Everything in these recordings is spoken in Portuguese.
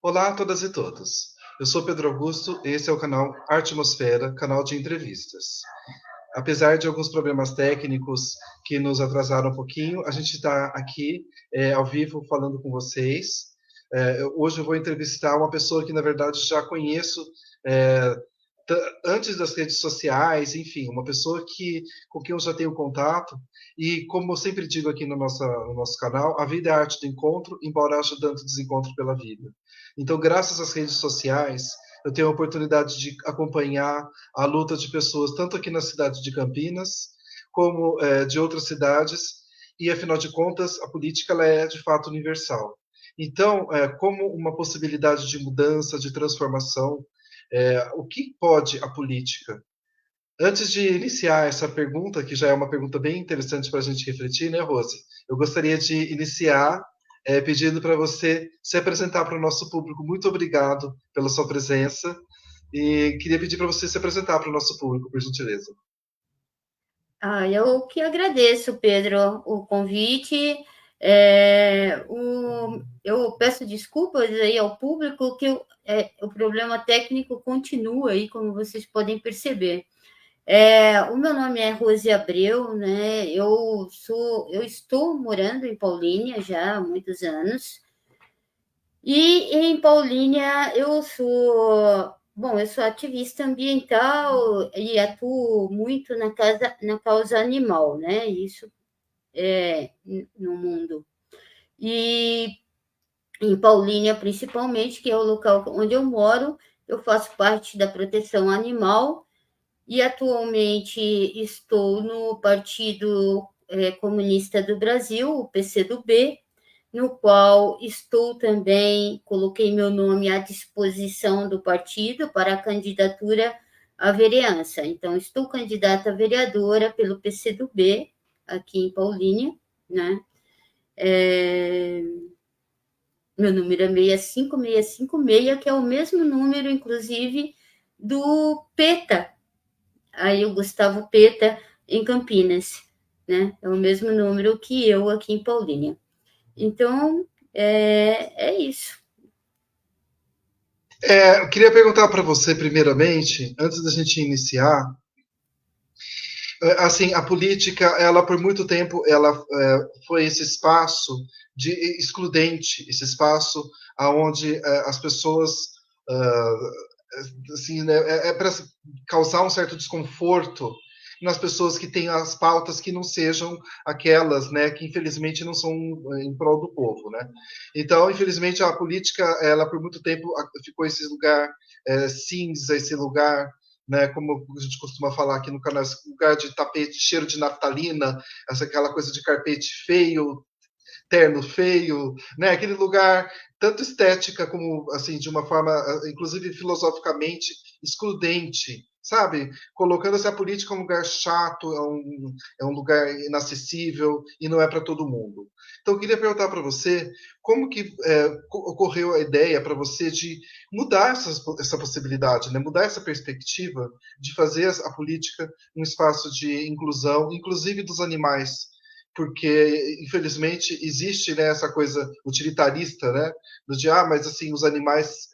Olá a todas e todos. Eu sou Pedro Augusto e esse é o canal Artmosfera, canal de entrevistas. Apesar de alguns problemas técnicos que nos atrasaram um pouquinho, a gente está aqui ao vivo falando com vocês. Hoje eu vou entrevistar uma pessoa que, na verdade, já conheço é, antes das redes sociais, enfim, uma pessoa com quem eu já tenho contato. E, como eu sempre digo aqui no nosso canal, a vida é a arte do encontro, embora haja tanto desencontro pela vida. Então, graças às redes sociais, eu tenho a oportunidade de acompanhar a luta de pessoas, tanto aqui na cidade de Campinas, como de outras cidades, e afinal de contas, a política ela é de fato universal. Então, como uma possibilidade de mudança, de transformação, o que pode a política? Antes de iniciar essa pergunta, que já é uma pergunta bem interessante para a gente refletir, né, Rose? Eu gostaria de iniciar pedindo para você se apresentar para o nosso público. Muito obrigado pela sua presença e queria pedir para você se apresentar para o nosso público, por gentileza. Eu que agradeço, Pedro, o convite. Eu peço desculpas aí ao público que o problema técnico continua aí, como vocês podem perceber. O meu nome é Rose Abreu, né? Eu estou morando em Paulínia já há muitos anos. E em Paulínia eu sou ativista ambiental e atuo muito na causa animal, né? Isso no mundo. E em Paulínia, principalmente, que é o local onde eu moro, eu faço parte da proteção animal e atualmente estou no Partido Comunista do Brasil, o PCdoB, no qual estou também, coloquei meu nome à disposição do partido para a candidatura à vereança. Então, estou candidata a vereadora pelo PCdoB, aqui em Paulínia, né? Meu número é 65656, que é o mesmo número, inclusive, do PETA, aí o Gustavo Peta, em Campinas, né? É o mesmo número que eu aqui em Paulínia. Então, é isso. Eu queria perguntar para você, primeiramente, antes da gente iniciar, assim, a política, ela por muito tempo, ela foi esse espaço de excludente, esse espaço aonde as pessoas assim, né, para causar um certo desconforto nas pessoas que têm as pautas que não sejam aquelas, né, que infelizmente não são em prol do povo, né? Então, infelizmente, a política, ela por muito tempo ficou esse lugar cinza, esse lugar, né, como a gente costuma falar aqui no canal, esse lugar de tapete, cheiro de naftalina, aquela coisa de carpete feio, terno feio, né? Aquele lugar tanto estética como assim de uma forma, inclusive filosoficamente excludente, sabe? Colocando essa política um lugar chato, é um lugar inacessível e não é para todo mundo. Então eu queria perguntar para você como que ocorreu a ideia para você de mudar essa possibilidade, né? Mudar essa perspectiva de fazer a política um espaço de inclusão, inclusive dos animais, porque infelizmente existe, né, essa coisa utilitarista, né, do de mas assim os animais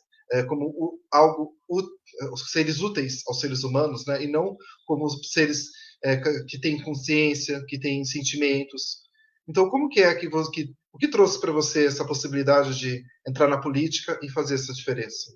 como algo os seres úteis aos seres humanos, né, e não como seres que têm consciência, que têm sentimentos. Então, como que é que o que trouxe para você essa possibilidade de entrar na política e fazer essa diferença?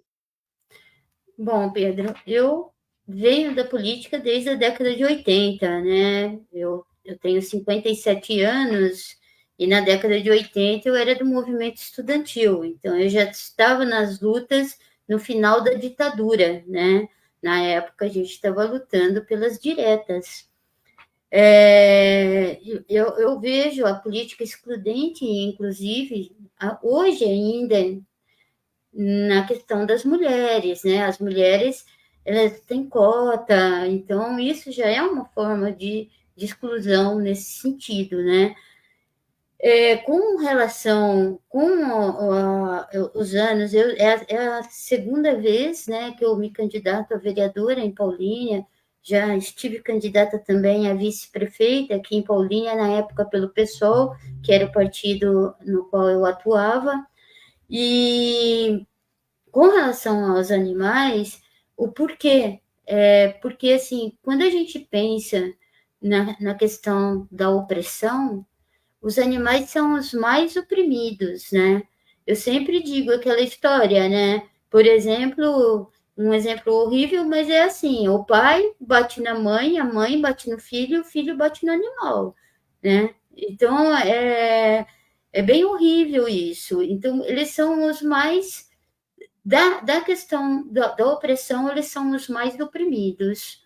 Bom, Pedro, eu venho da política desde a década de 80, né? Eu tenho 57 anos e na década de 80 eu era do movimento estudantil, então eu já estava nas lutas no final da ditadura, né? Na época a gente estava lutando pelas diretas. Eu vejo a política excludente, inclusive, hoje ainda, na questão das mulheres, né? As mulheres, elas têm cota, então isso já é uma forma de exclusão nesse sentido, né? Com relação com os anos, é a segunda vez, né, que eu me candidato a vereadora em Paulínia, já estive candidata também a vice-prefeita aqui em Paulínia, na época pelo PSOL, que era o partido no qual eu atuava, e com relação aos animais, o porquê? Porque, assim, quando a gente pensa na questão da opressão, os animais são os mais oprimidos, né? Eu sempre digo aquela história, né? Por exemplo, um exemplo horrível, mas é assim: o pai bate na mãe, a mãe bate no filho, o filho bate no animal, né? Então, é bem horrível isso. Então, eles são os mais da questão da opressão, eles são os mais oprimidos.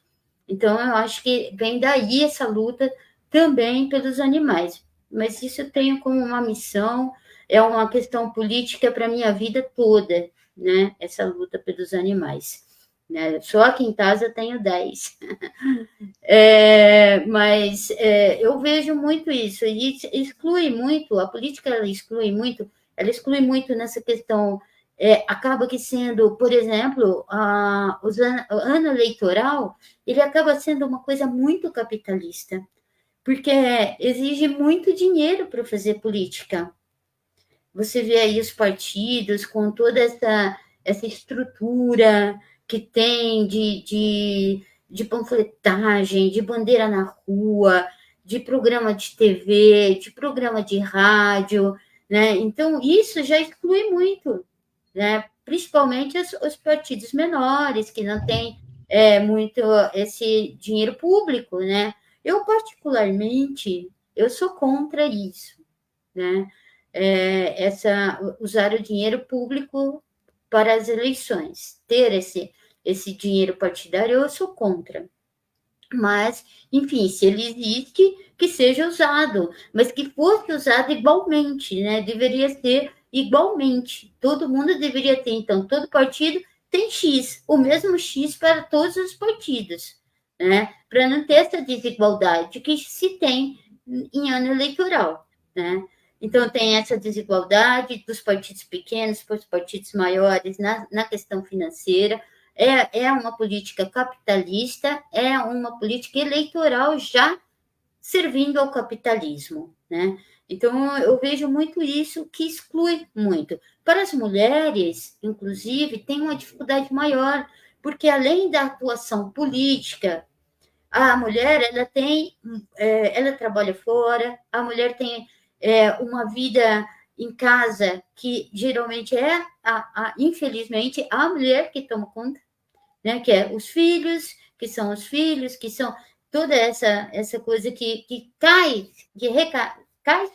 Então, eu acho que vem daí essa luta também pelos animais. Mas isso eu tenho como uma missão, é uma questão política para a minha vida toda, né? Essa luta pelos animais. Né? Só aqui em casa eu tenho 10. Mas eu vejo muito isso, e exclui muito, a política ela exclui muito nessa questão, acaba que sendo, por exemplo, o ano eleitoral, ele acaba sendo uma coisa muito capitalista, porque exige muito dinheiro para fazer política. Você vê aí os partidos com toda essa estrutura que tem de panfletagem, de bandeira na rua, de programa de TV, de programa de rádio, né? Então, isso já exclui muito, né? Principalmente os partidos menores, que não têm muito esse dinheiro público, né? Eu, particularmente, eu sou contra isso, né? Usar o dinheiro público para as eleições, ter esse dinheiro partidário, eu sou contra. Mas, enfim, se ele existe, que seja usado, mas que fosse usado igualmente, né? Deveria ser igualmente. Todo mundo deveria ter, então, todo partido tem X, o mesmo X para todos os partidos, né? Para não ter essa desigualdade que se tem em ano eleitoral, né? Então, tem essa desigualdade dos partidos pequenos para os partidos maiores na questão financeira. É uma política capitalista, é uma política eleitoral já servindo ao capitalismo, né? Então, eu vejo muito isso que exclui muito. Para as mulheres, inclusive, tem uma dificuldade maior, porque além da atuação política, a mulher ela trabalha fora, a mulher tem uma vida em casa que geralmente infelizmente, a mulher que toma conta, né? Que é os filhos, que são toda essa coisa que cai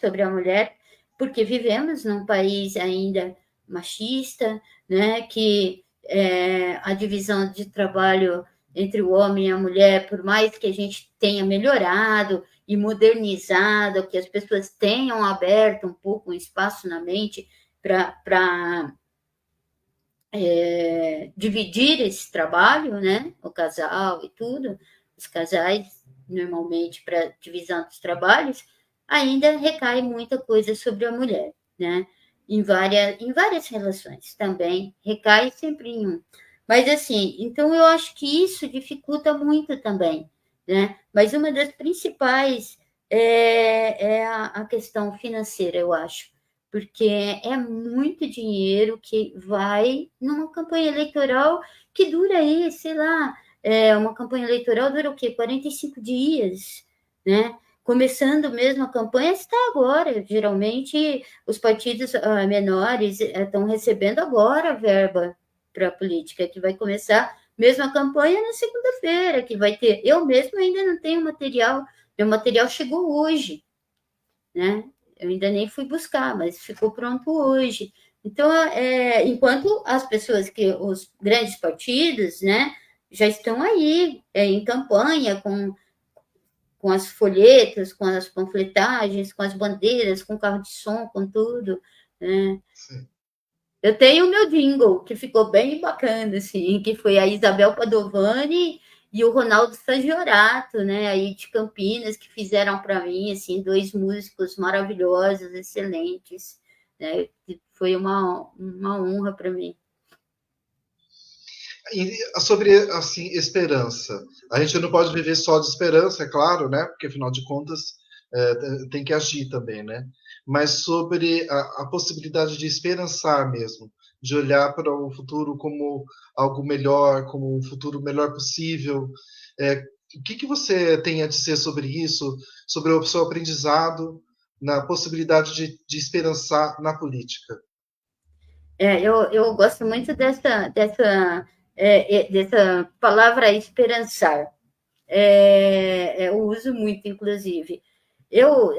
sobre a mulher, porque vivemos num país ainda machista, né? Que a divisão de trabalho entre o homem e a mulher, por mais que a gente tenha melhorado e modernizado, que as pessoas tenham aberto um pouco um espaço na mente para dividir esse trabalho, né? O casal e tudo, os casais, normalmente, para divisão dos trabalhos, ainda recai muita coisa sobre a mulher, né? Em várias relações também, recai sempre em um. Mas, assim, então eu acho que isso dificulta muito também, né? Mas uma das principais é a questão financeira, eu acho, porque é muito dinheiro que vai numa campanha eleitoral que dura aí, sei lá, uma campanha eleitoral dura o quê? 45 dias, né? Começando mesmo a campanha está agora. Geralmente, os partidos menores estão recebendo agora a verba para a política, que vai começar mesmo a campanha na segunda-feira, que vai ter. Eu mesmo ainda não tenho material, meu material chegou hoje, né? Eu ainda nem fui buscar, mas ficou pronto hoje. Então, enquanto as pessoas os grandes partidos, né, já estão aí em campanha com as folhetas, com as panfletagens, com as bandeiras, com carro de som, com tudo, né? Sim. Eu tenho o meu jingle, que ficou bem bacana, assim, que foi a Isabel Padovani e o Ronaldo Sangiorato, né, aí de Campinas, que fizeram para mim, assim, 2 músicos maravilhosos, excelentes, né, foi uma honra para mim. E sobre, assim, esperança. A gente não pode viver só de esperança, é claro, né? Porque, afinal de contas, tem que agir também, né? mas sobre a possibilidade de esperançar mesmo, de olhar para o futuro como algo melhor, como um futuro melhor possível. O que você tem a dizer sobre isso, sobre o seu aprendizado na possibilidade de esperançar na política? Eu gosto muito dessa palavra esperançar. Eu uso muito, inclusive. Eu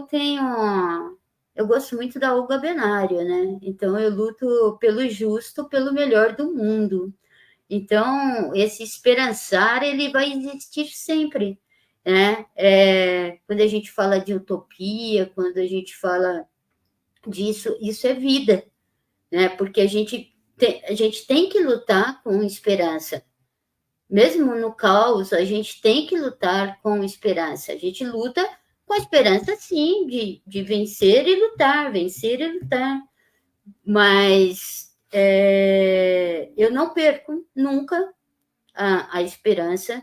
tenho. Eu gosto muito da Olga Benário, né? Então, eu luto pelo justo, pelo melhor do mundo. Então, esse esperançar, ele vai existir sempre, né? Quando a gente fala de utopia, quando a gente fala disso, isso é vida, né? Porque a gente tem que lutar com esperança. Mesmo no caos, a gente tem que lutar com esperança. A gente luta com a esperança, sim, de vencer e lutar, vencer e lutar. Mas eu não perco nunca a esperança.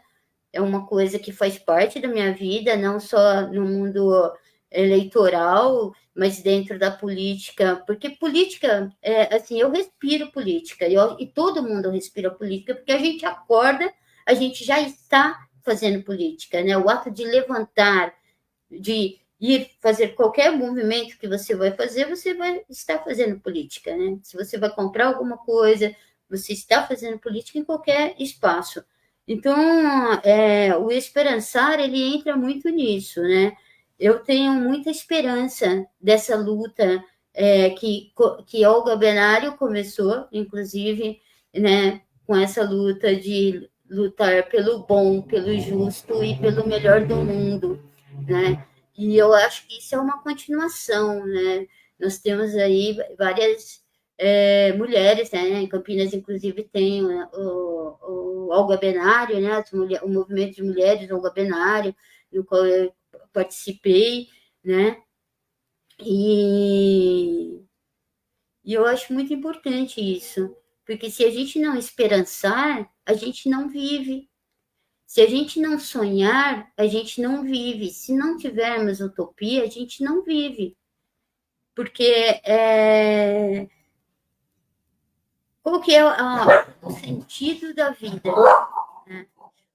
É uma coisa que faz parte da minha vida, não só no mundo eleitoral, mas dentro da política, porque política, assim, eu respiro política, e todo mundo respira política, porque a gente acorda, a gente já está fazendo política, né? O ato de levantar, de ir fazer qualquer movimento que você vai estar fazendo política, né? Se você vai comprar alguma coisa, você está fazendo política em qualquer espaço. Então, o esperançar, ele entra muito nisso, né? Eu tenho muita esperança dessa luta que Olga Benário começou, inclusive, né, com essa luta de lutar pelo bom, pelo justo e pelo melhor do mundo, né? E eu acho que isso é uma continuação, né? Nós temos aí várias mulheres, né? Em Campinas, inclusive, tem o Olga Benário, né? O movimento de mulheres Olga Benário, no qual eu participei, né? E, e eu acho muito importante isso, porque se a gente não esperançar, a gente não vive. Se a gente não sonhar, a gente não vive. Se não tivermos utopia, a gente não vive. Porque qual que é o sentido da vida? Né?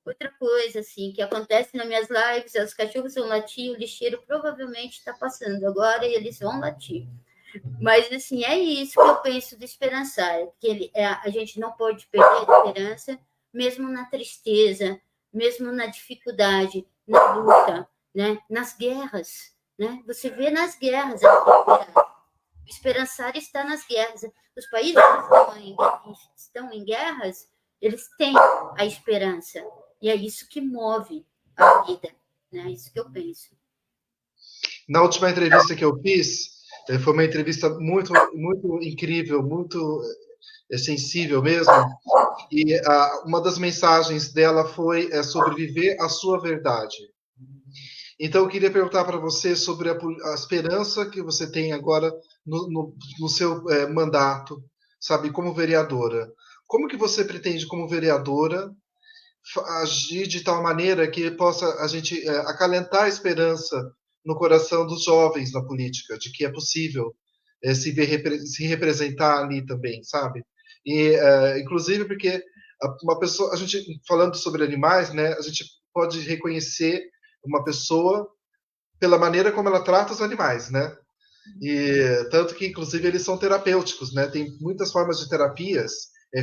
Outra coisa, assim, que acontece nas minhas lives, os cachorros vão latir, o lixeiro provavelmente está passando agora e eles vão latir. Mas, assim, é isso que eu penso de esperançar, que a gente não pode perder a esperança, mesmo na tristeza, mesmo na dificuldade, na luta, né? Nas guerras, né? Você vê nas guerras o esperançar está nas guerras. Os países que estão em guerras, eles têm a esperança. E é isso que move a vida, né? É isso que eu penso. Na última entrevista que eu fiz, foi uma entrevista muito, muito incrível, muito sensível mesmo. E uma das mensagens dela foi sobre viver a sua verdade. Então, eu queria perguntar para você sobre a esperança que você tem agora no seu mandato, sabe, como vereadora. Como que você pretende, como vereadora, agir de tal maneira que possa a gente acalentar a esperança no coração dos jovens na política, de que é possível se representar ali também, sabe? E inclusive porque uma pessoa, a gente falando sobre animais, né? A gente pode reconhecer uma pessoa pela maneira como ela trata os animais, né? E tanto que inclusive eles são terapêuticos, né? Tem muitas formas de terapias,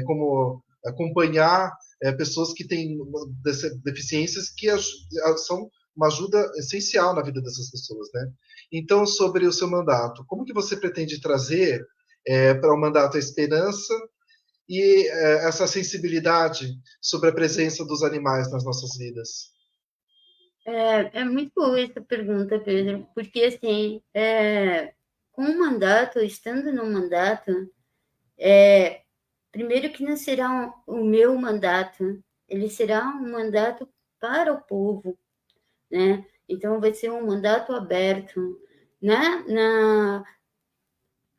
como acompanhar pessoas que têm deficiências que são uma ajuda essencial na vida dessas pessoas, né? Então, sobre o seu mandato, como que você pretende trazer para o mandato a esperança e essa sensibilidade sobre a presença dos animais nas nossas vidas? É muito boa essa pergunta, Pedro, porque assim, com o mandato, estando no mandato, primeiro que não será o meu mandato, ele será um mandato para o povo, né? Então vai ser um mandato aberto, né?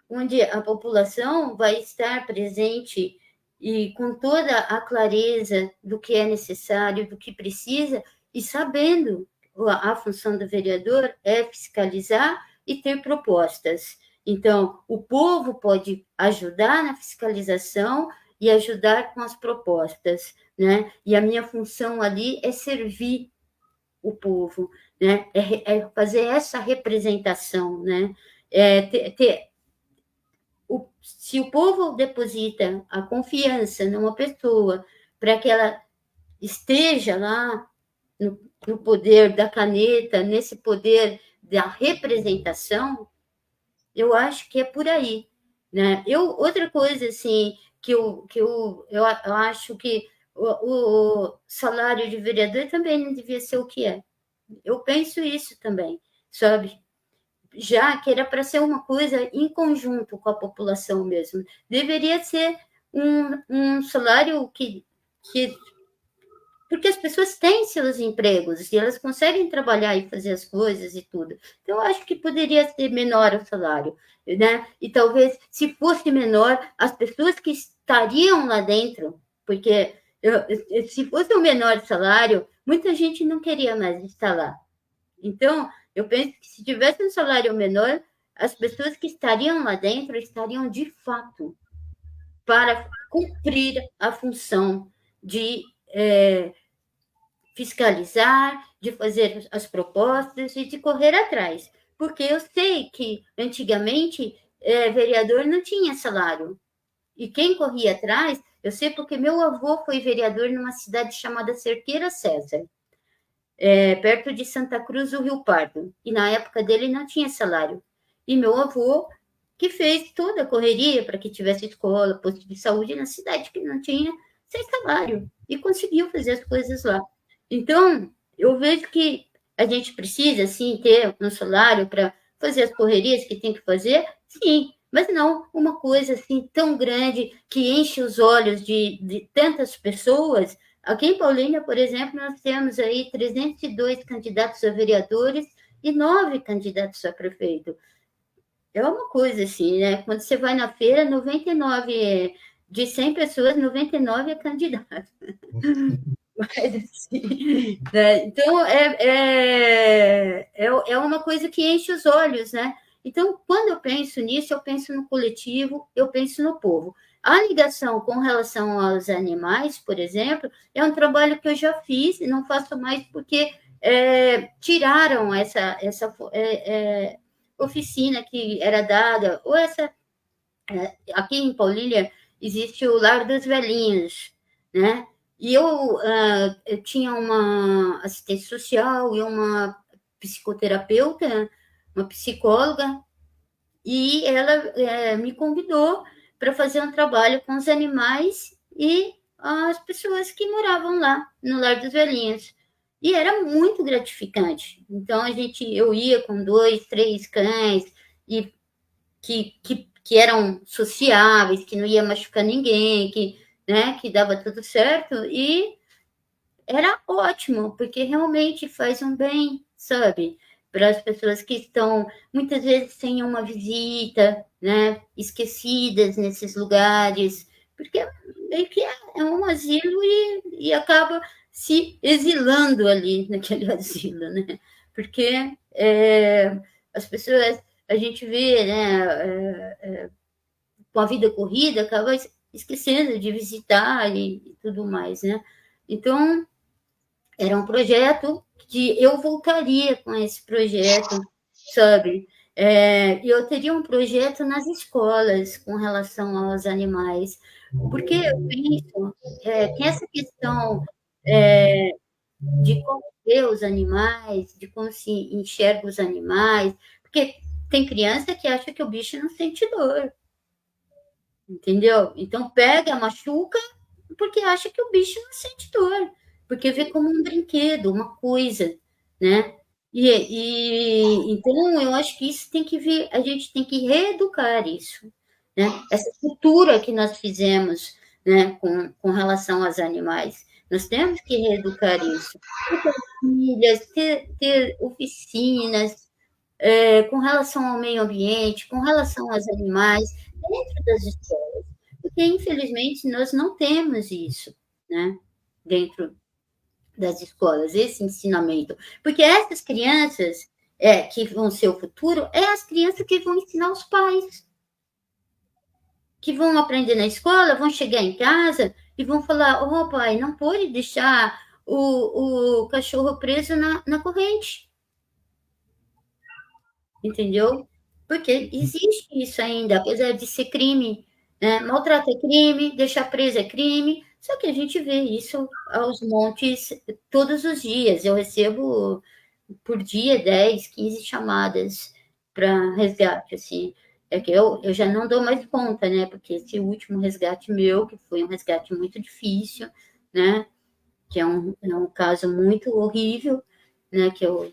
Onde a população vai estar presente e com toda a clareza do que é necessário, do que precisa, e sabendo a função do vereador é fiscalizar e ter propostas. Então, o povo pode ajudar na fiscalização e ajudar com as propostas, né? E a minha função ali é servir o povo, né? É fazer essa representação, né? Se o povo deposita a confiança numa pessoa para que ela esteja lá no poder da caneta, nesse poder da representação, eu acho que é por aí, né? Outra coisa assim eu acho que o salário de vereador também não devia ser o que é. Eu penso isso também, sabe? Já que era para ser uma coisa em conjunto com a população mesmo. Deveria ser um salário que porque as pessoas têm seus empregos e elas conseguem trabalhar e fazer as coisas e tudo. Então, eu acho que poderia ser menor o salário, né? E talvez, se fosse menor, as pessoas que estariam lá dentro, porque se fosse um menor salário, muita gente não queria mais estar lá. Então, eu penso que se tivesse um salário menor, as pessoas que estariam lá dentro estariam de fato para cumprir a função de fiscalizar, de fazer as propostas e de correr atrás. Porque eu sei que antigamente vereador não tinha salário. E quem corria atrás, eu sei porque meu avô foi vereador numa cidade chamada Cerqueira César, perto de Santa Cruz do Rio Pardo. E na época dele não tinha salário. E meu avô que fez toda a correria para que tivesse escola, posto de saúde na cidade que não tinha, sem salário. E conseguiu fazer as coisas lá. Então, eu vejo que a gente precisa, sim, ter um salário para fazer as correrias que tem que fazer, sim, mas não uma coisa assim tão grande que enche os olhos de tantas pessoas. Aqui em Paulínia, por exemplo, nós temos aí 302 candidatos a vereadores e 9 candidatos a prefeito. É uma coisa assim, né? Quando você vai na feira, 99 de 100 pessoas, 99 é candidato. Mas, assim, né? Então, é uma coisa que enche os olhos, né? Então, quando eu penso nisso, eu penso no coletivo, eu penso no povo. A ligação com relação aos animais, por exemplo, é um trabalho que eu já fiz e não faço mais porque tiraram essa oficina que era dada, ou aqui em Paulínia existe o Lar dos Velhinhos, né? E eu tinha uma assistente social e uma psicoterapeuta, uma psicóloga, e ela me convidou para fazer um trabalho com os animais e as pessoas que moravam lá no Lar dos Velhinhos. E era muito gratificante. Então, eu ia com 2, 3 cães, e que eram sociáveis, que não ia machucar ninguém, que dava tudo certo, e era ótimo, porque realmente faz um bem, sabe? Para as pessoas que estão, muitas vezes, sem uma visita, né? Esquecidas nesses lugares, porque meio que é um asilo e acaba se exilando ali naquele asilo, né? Porque as pessoas, a gente vê, né? Com a vida corrida, acaba esquecendo de visitar e tudo mais, né? Então, era um projeto que eu voltaria com esse projeto, sabe? Eu teria um projeto nas escolas com relação aos animais, porque eu penso que essa questão de como ver os animais, de como se enxerga os animais, porque tem criança que acha que o bicho não sente dor, entendeu? Então pega, machuca, porque acha que o bicho não sente dor, porque vê como um brinquedo, uma coisa, né? Então eu acho que isso tem que vir, a gente tem que reeducar isso, né? Essa cultura que nós fizemos, né, com relação aos animais, nós temos que reeducar isso. Ter famílias, ter oficinas, com relação ao meio ambiente, com relação aos animais, dentro das escolas. Porque, infelizmente, nós não temos isso, né? Dentro das escolas, esse ensinamento. Porque essas crianças que vão ser o futuro, é as crianças que vão ensinar os pais, que vão aprender na escola, vão chegar em casa e vão falar: oh, pai, não pode deixar o cachorro preso na corrente. Entendeu? Porque existe isso ainda, apesar de ser crime, né? Maltrato é crime, deixar preso é crime, só que a gente vê isso aos montes todos os dias. Eu recebo por dia 10, 15 chamadas para resgate, assim. É que eu já não dou mais conta, né? Porque esse último resgate meu, que foi um resgate muito difícil, né? Que é um caso muito horrível, né? Que o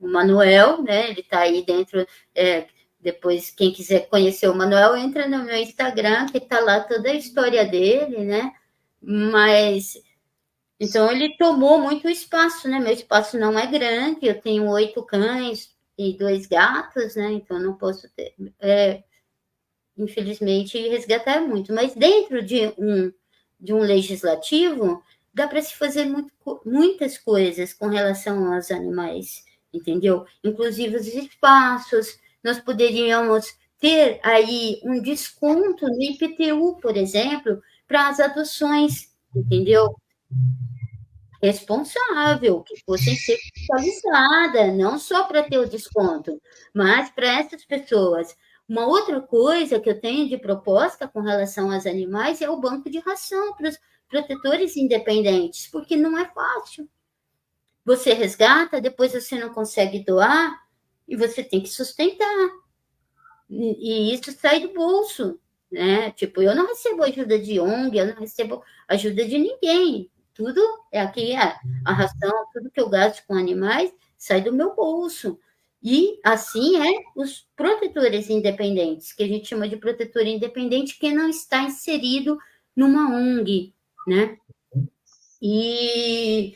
Manuel, né? Ele está aí dentro. Depois, quem quiser conhecer o Manuel, entra no meu Instagram, que está lá toda a história dele, né? Mas então ele tomou muito espaço, né? Meu espaço não é grande, eu tenho 8 cães e 2 gatos, né? Então não posso ter, infelizmente, resgatar muito. Mas dentro de um legislativo, dá para se fazer muitas coisas com relação aos animais, entendeu? Inclusive os espaços, nós poderíamos ter aí um desconto no IPTU, por exemplo, para as adoções, entendeu? Responsável, que fossem ser fiscalizadas, não só para ter o desconto, mas para essas pessoas. Uma outra coisa que eu tenho de proposta com relação aos animais é o banco de ração para os protetores independentes, porque não é fácil. Você resgata, depois você não consegue doar e você tem que sustentar. E isso sai do bolso, né? Tipo, eu não recebo ajuda de ONG, eu não recebo ajuda de ninguém. Tudo é aqui, a ração, tudo que eu gasto com animais sai do meu bolso. E assim os protetores independentes, que a gente chama de protetor independente, que não está inserido numa ONG, né? E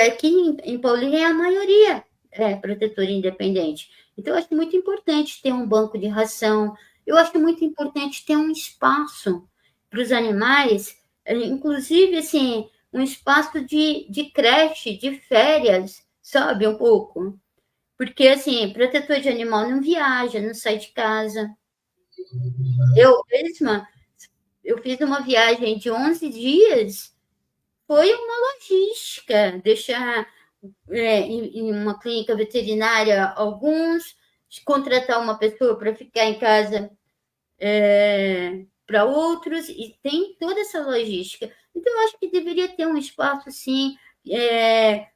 aqui em Paulínia a maioria é protetor independente. Então, eu acho muito importante ter um banco de ração. Eu acho muito importante ter um espaço para os animais, inclusive, assim, um espaço de creche, de férias, sabe, um pouco. Porque, assim, protetor de animal não viaja, não sai de casa. Eu mesma, eu fiz uma viagem de 11 dias, foi uma logística, deixar em uma clínica veterinária alguns, contratar uma pessoa para ficar em casa para outros, e tem toda essa logística. Então, eu acho que deveria ter um espaço, assim,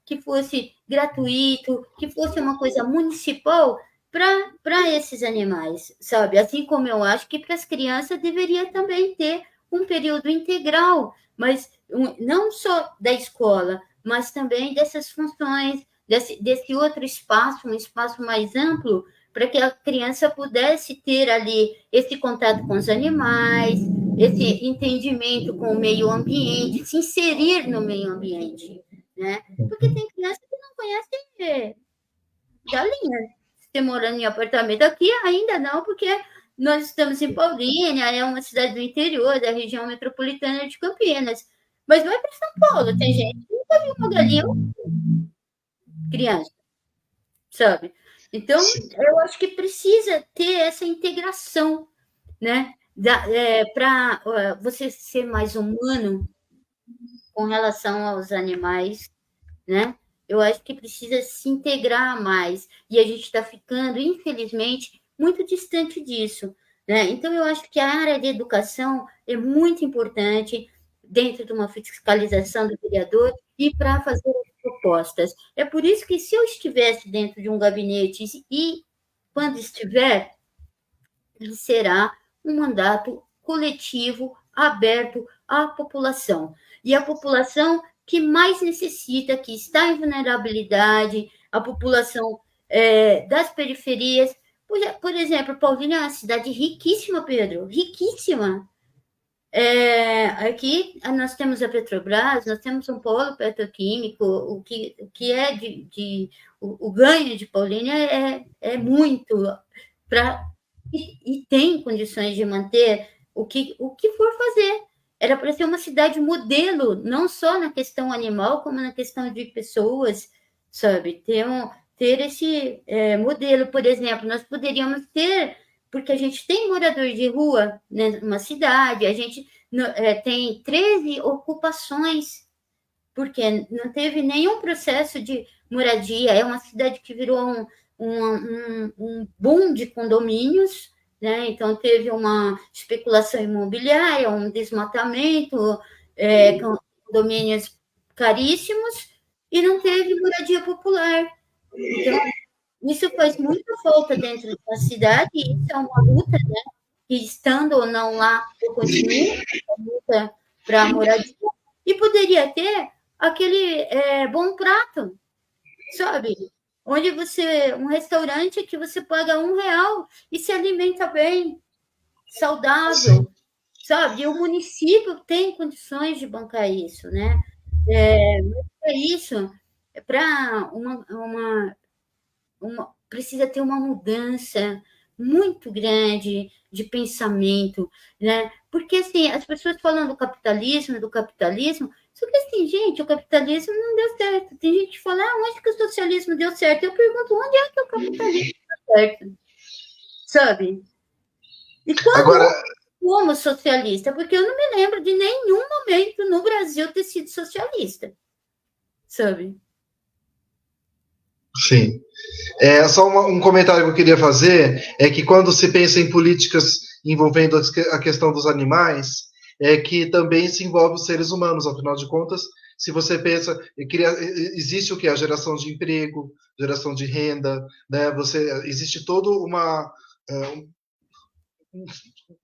que fosse gratuito, que fosse uma coisa municipal para esses animais, sabe? Assim como eu acho que para as crianças deveria também ter um período integral, mas não só da escola, mas também dessas funções, desse outro espaço, um espaço mais amplo, para que a criança pudesse ter ali esse contato com os animais, esse entendimento com o meio ambiente, se inserir no meio ambiente, né? Porque tem criança que não conhece galinha. Você morando em apartamento aqui, ainda não, porque nós estamos em Paulínia, é uma cidade do interior, da região metropolitana de Campinas. Mas vai para São Paulo, tem gente que nunca viu uma galinha criança, sabe? Então, eu acho que precisa ter essa integração, né? Para você ser mais humano com relação aos animais, né? Eu acho que precisa se integrar mais. E a gente está ficando, infelizmente, muito distante disso, né? Então, eu acho que a área de educação é muito importante dentro de uma fiscalização do vereador e para fazer as propostas. É por isso que, se eu estivesse dentro de um gabinete e, quando estiver, será um mandato coletivo, aberto à população. E a população que mais necessita, que está em vulnerabilidade, a população das periferias. Por exemplo, Paulínia é uma cidade riquíssima, Pedro, riquíssima. Aqui nós temos a Petrobras, nós temos um polo petroquímico, o que é o ganho de Paulínia é muito para e tem condições de manter o que for fazer. Era para ser uma cidade modelo, não só na questão animal, como na questão de pessoas, sabe? ter esse modelo. Por exemplo, nós poderíamos ter, porque a gente tem morador de rua, né, numa cidade, a gente tem 13 ocupações, porque não teve nenhum processo de moradia. É uma cidade que virou um boom de condomínios, né? Então teve uma especulação imobiliária, um desmatamento, condomínios caríssimos, e não teve moradia popular. Então, isso faz muita falta dentro da cidade, e isso é uma luta, né? Que estando ou não lá, eu continuo a luta para a moradia, e poderia ter aquele bom prato, sabe? Onde um restaurante que você paga R$ 1 e se alimenta bem, saudável, sim, sabe? E o município tem condições de bancar isso, né? Isso, para precisa ter uma mudança muito grande de pensamento, né? Porque, assim, as pessoas falam do capitalismo, só que, assim, gente, o capitalismo não deu certo. Tem gente que fala, onde que o socialismo deu certo? Eu pergunto, onde é que o capitalismo deu certo? Sabe? E quando Agora, como socialista? Porque eu não me lembro de nenhum momento no Brasil ter sido socialista, sabe? Sim. Só um comentário que eu queria fazer é que quando se pensa em políticas envolvendo a questão dos animais, é que também se envolve os seres humanos, afinal de contas, se você pensa, existe o que? A geração de emprego, geração de renda, né? Existe todo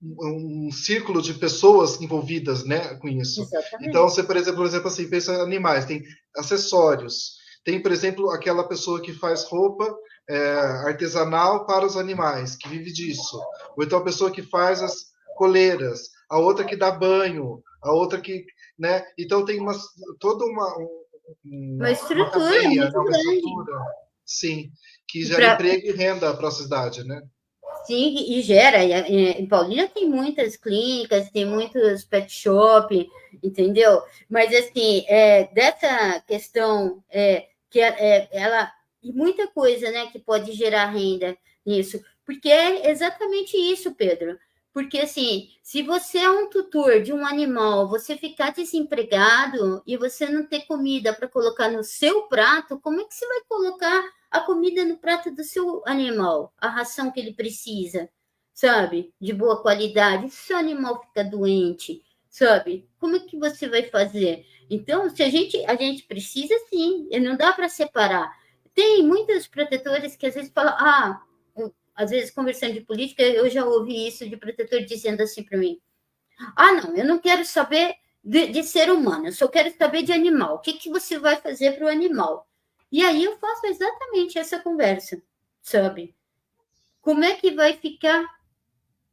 um círculo de pessoas envolvidas, né, com isso. Exatamente. Então, você, por exemplo, assim, pensa em animais, tem acessórios, tem, por exemplo, aquela pessoa que faz roupa artesanal para os animais, que vive disso. Ou então a pessoa que faz as coleiras, a outra que dá banho, a outra que, né? Então tem toda uma estrutura, cadeia, uma estrutura, sim, que gera emprego e renda para a cidade, né? Sim, e gera. Em Paulínia tem muitas clínicas, tem muitos pet shop, entendeu? Mas, assim, dessa questão que ela... E muita coisa, né, que pode gerar renda nisso. Porque é exatamente isso, Pedro. Porque, assim, se você é um tutor de um animal, você ficar desempregado e você não ter comida para colocar no seu prato, como é que você vai colocar a comida no prato do seu animal, a ração que ele precisa, sabe? De boa qualidade. Se o seu animal fica doente, sabe? Como é que você vai fazer? Então, se a gente precisa, sim, e não dá para separar. Tem muitos protetores que às vezes falam, às vezes conversando de política, eu já ouvi isso de protetor dizendo assim para mim, não, eu não quero saber de ser humano, eu só quero saber de animal. O que você vai fazer para o animal? E aí eu faço exatamente essa conversa, sabe? Como é que vai ficar?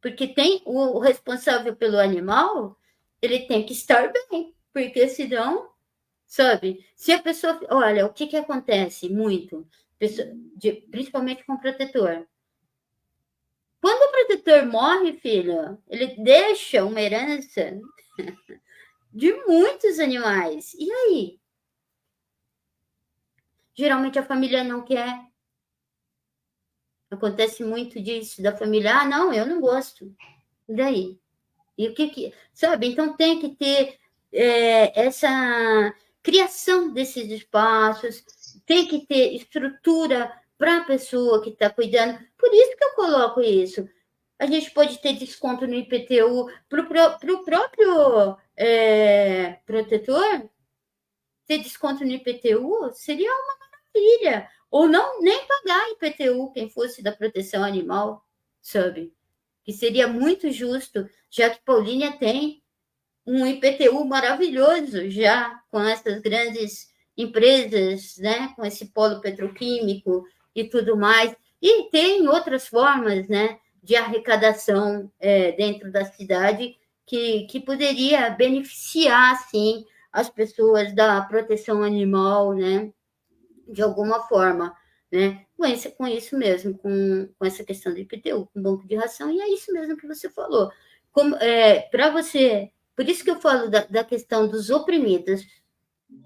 Porque tem o responsável pelo animal, ele tem que estar bem, porque senão, sabe? Se a pessoa... Olha, o que acontece muito, principalmente com o protetor? Quando o protetor morre, filho, ele deixa uma herança de muitos animais. E aí? Geralmente a família não quer. Acontece muito disso, da família, não, eu não gosto. E daí? E o que... Sabe? Então tem que ter essa criação desses espaços, tem que ter estrutura para a pessoa que está cuidando. Por isso que eu coloco isso. A gente pode ter desconto no IPTU para o próprio protetor. Ter desconto no IPTU seria uma maravilha. Ou não, nem pagar IPTU quem fosse da proteção animal, sabe? Que seria muito justo, já que Paulínia tem um IPTU maravilhoso já com essas grandes empresas, né? Com esse polo petroquímico e tudo mais. E tem outras formas, né? De arrecadação dentro da cidade que poderia beneficiar, sim, as pessoas da proteção animal, né? De alguma forma, né? Com isso mesmo, com essa questão do IPTU, com banco de ração, e é isso mesmo que você falou. Para você... Por isso que eu falo da questão dos oprimidos,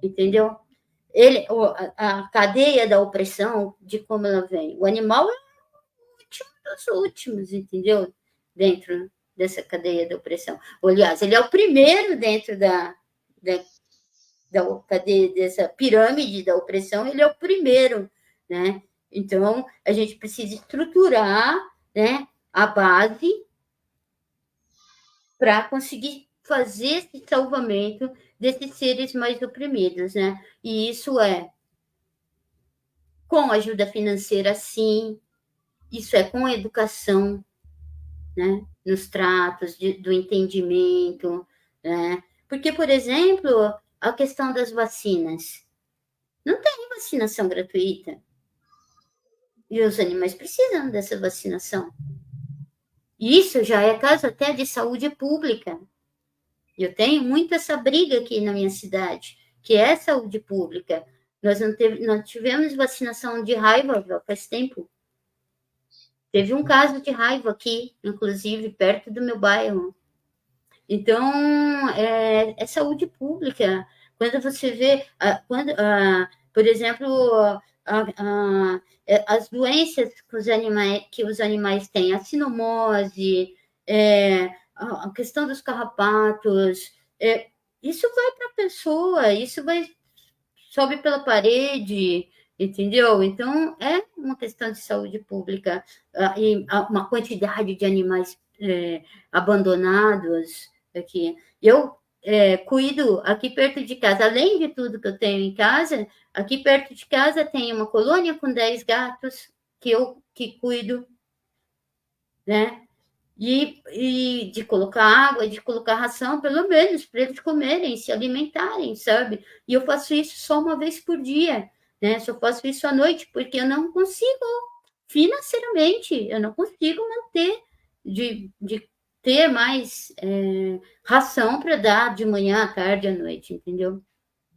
entendeu? a cadeia da opressão, de como ela vem. O animal é o último dos últimos, entendeu? Dentro dessa cadeia da opressão. Aliás, ele é o primeiro dentro da cadeia, dessa pirâmide da opressão, ele é o primeiro, né? Então, a gente precisa estruturar, né, a base para conseguir fazer esse salvamento desses seres mais oprimidos, né? E isso é com ajuda financeira, sim, isso é com educação, né? Nos tratos do entendimento, né? Porque, por exemplo, a questão das vacinas. Não tem vacinação gratuita. E os animais precisam dessa vacinação. Isso já é caso até de saúde pública. Eu tenho muito essa briga aqui na minha cidade, que é saúde pública. Nós não tivemos vacinação de raiva faz tempo. Teve um caso de raiva aqui, inclusive, perto do meu bairro. Então, é saúde pública. Quando você vê, por exemplo, as doenças que os animais têm, a sinomose, a questão dos carrapatos, isso vai para a pessoa, sobe pela parede, entendeu? Então, é uma questão de saúde pública, e uma quantidade de animais abandonados aqui. Eu cuido aqui perto de casa, além de tudo que eu tenho em casa, aqui perto de casa tem uma colônia com 10 gatos que cuido, né? E de colocar água, de colocar ração, pelo menos, para eles comerem, se alimentarem, sabe? E eu faço isso só uma vez por dia, né? Só faço isso à noite, porque eu não consigo, financeiramente, eu não consigo manter de ter mais ração para dar de manhã, à tarde, à noite, entendeu?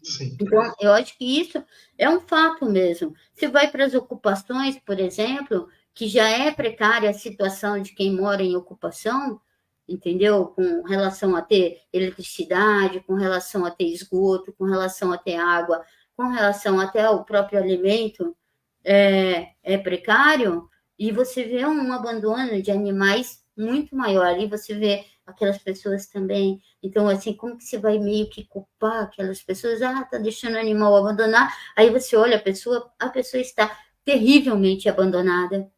Sim. Então, eu acho que isso é um fato mesmo. Você vai para as ocupações, por exemplo, que já é precária a situação de quem mora em ocupação, entendeu? Com relação a ter eletricidade, com relação a ter esgoto, com relação a ter água, com relação até ao próprio alimento, é precário, e você vê um abandono de animais muito maior, e você vê aquelas pessoas também. Então, assim, como que você vai meio que culpar aquelas pessoas? Ah, tá deixando o animal abandonar. Aí você olha a pessoa está terrivelmente abandonada,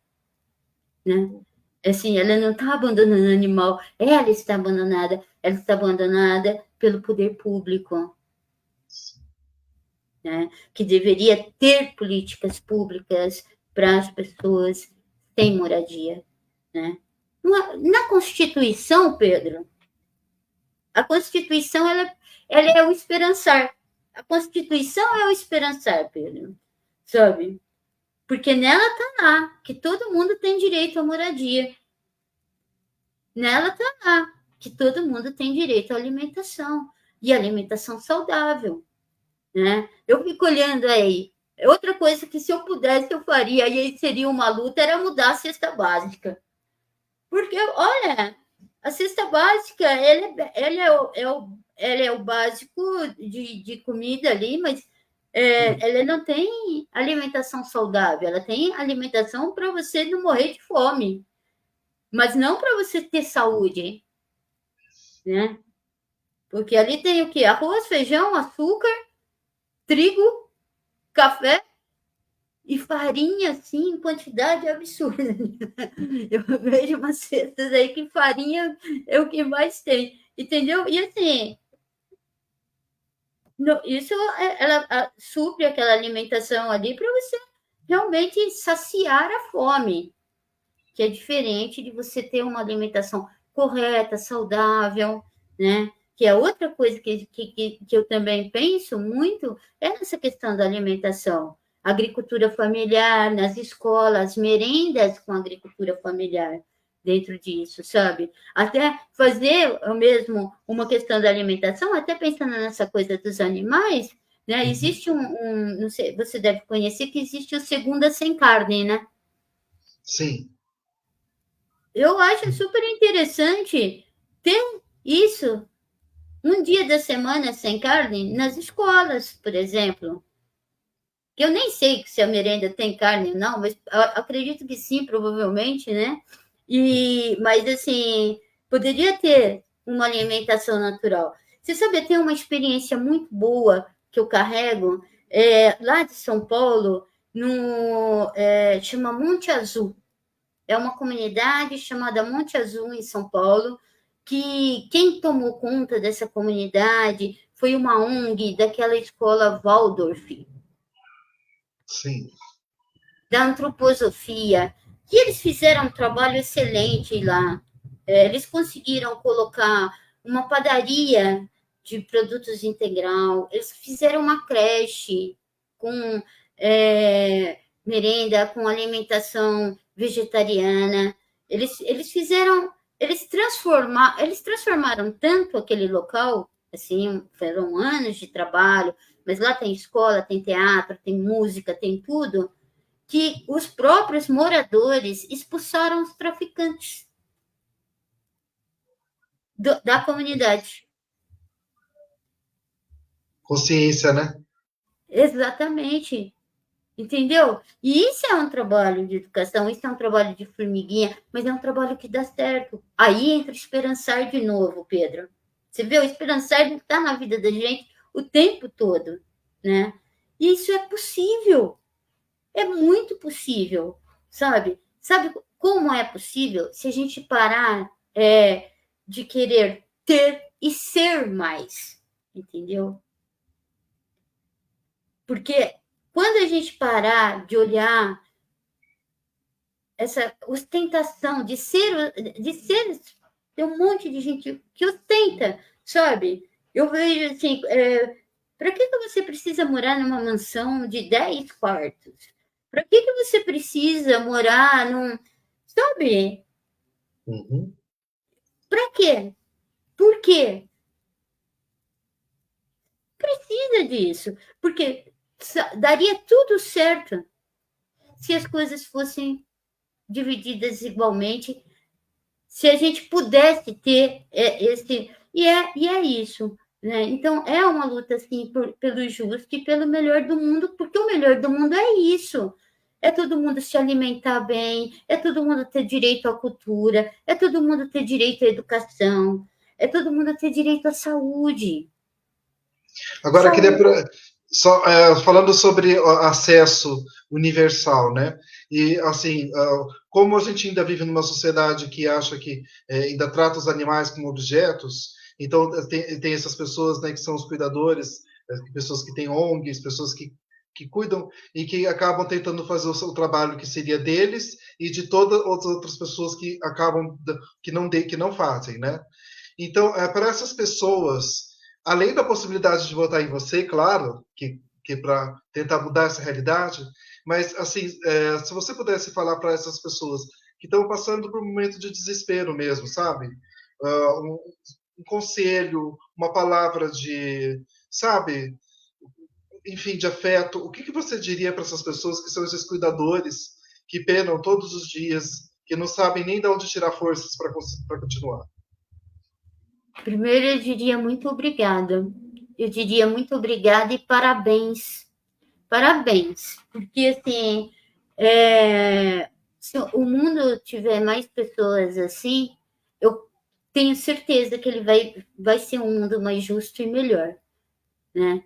né? Assim, ela não está abandonando o animal, ela está abandonada pelo poder público, né? Que deveria ter políticas públicas para as pessoas sem moradia, né? Na Constituição, Pedro, a Constituição ela é o esperançar. A Constituição é o esperançar, Pedro, sabe? Porque nela está lá que todo mundo tem direito à moradia. Nela está lá que todo mundo tem direito à alimentação e alimentação saudável, né? Eu fico olhando aí. Outra coisa que se eu pudesse eu faria, e aí seria uma luta, era mudar a cesta básica. Porque, olha, a cesta básica, ela é o básico de comida ali, mas ela não tem alimentação saudável, ela tem alimentação para você não morrer de fome, mas não para você ter saúde, né? Porque ali tem o quê? Arroz, feijão, açúcar, trigo, café e farinha, assim, em quantidade absurda. Eu vejo umas cestas aí que farinha é o que mais tem, entendeu? E assim, isso ela supre aquela alimentação ali para você realmente saciar a fome, que é diferente de você ter uma alimentação correta, saudável, né? Que é outra coisa que eu também penso muito, é nessa questão da alimentação. Agricultura familiar, nas escolas, merendas com agricultura familiar dentro disso, sabe? Até fazer mesmo uma questão da alimentação, até pensando nessa coisa dos animais, né? Existe não sei, você deve conhecer que existe o segunda sem carne, né? Sim. Eu acho super interessante ter isso um dia da semana sem carne nas escolas, por exemplo, que eu nem sei se a merenda tem carne ou não, mas acredito que sim, provavelmente, né? Mas, assim, poderia ter uma alimentação natural. Você sabe, tem uma experiência muito boa que eu carrego, lá de São Paulo, chama Monte Azul. É uma comunidade chamada Monte Azul, em São Paulo, que quem tomou conta dessa comunidade foi uma ONG daquela escola Waldorf, Sim. da antroposofia, que eles fizeram um trabalho excelente lá. Eles conseguiram colocar uma padaria de produtos integral, eles fizeram uma creche com merenda, com alimentação vegetariana. Eles transformaram tanto aquele local, assim, foram anos de trabalho, mas lá tem escola, tem teatro, tem música, tem tudo, que os próprios moradores expulsaram os traficantes da comunidade. Consciência, né? Exatamente. Entendeu? E isso é um trabalho de educação, isso é um trabalho de formiguinha, mas é um trabalho que dá certo. Aí entra o esperançar de novo, Pedro. Você vê, o esperançar está na vida da gente o tempo todo, né? E isso é possível. É muito possível, sabe? Sabe como é possível? Se a gente parar de querer ter e ser mais, entendeu? Porque quando a gente parar de olhar essa ostentação tem um monte de gente que ostenta, sabe? Eu vejo assim, para que você precisa morar numa mansão de 10 quartos? Para que você precisa morar num. Sabe? Uhum. Para quê? Por quê? Precisa disso. Porque daria tudo certo se as coisas fossem divididas igualmente, se a gente pudesse ter esse. E é isso. Né? Então, é uma luta assim, pelo justo e pelo melhor do mundo, porque o melhor do mundo é isso. É todo mundo se alimentar bem, é todo mundo ter direito à cultura, é todo mundo ter direito à educação, é todo mundo ter direito à saúde. Agora, eu queria Saúde. só falando sobre acesso universal, né? E assim, como a gente ainda vive numa sociedade que acha que ainda trata os animais como objetos, então tem essas pessoas, né, que são os cuidadores, pessoas que têm ONGs, pessoas que cuidam e que acabam tentando fazer o seu trabalho que seria deles e de todas as outras pessoas que acabam que não fazem, né? Então, para essas pessoas, além da possibilidade de votar em você, claro, que para tentar mudar essa realidade, mas assim, se você pudesse falar para essas pessoas que estão passando por um momento de desespero mesmo, sabe? Um conselho, uma palavra de, sabe? Enfim, de afeto. O que você diria para essas pessoas que são esses cuidadores que penam todos os dias, que não sabem nem de onde tirar forças para continuar? Primeiro, eu diria muito obrigada. Eu diria muito obrigada e parabéns. Parabéns. Porque, assim, se o mundo tiver mais pessoas assim, eu tenho certeza que ele vai ser um mundo mais justo e melhor, né?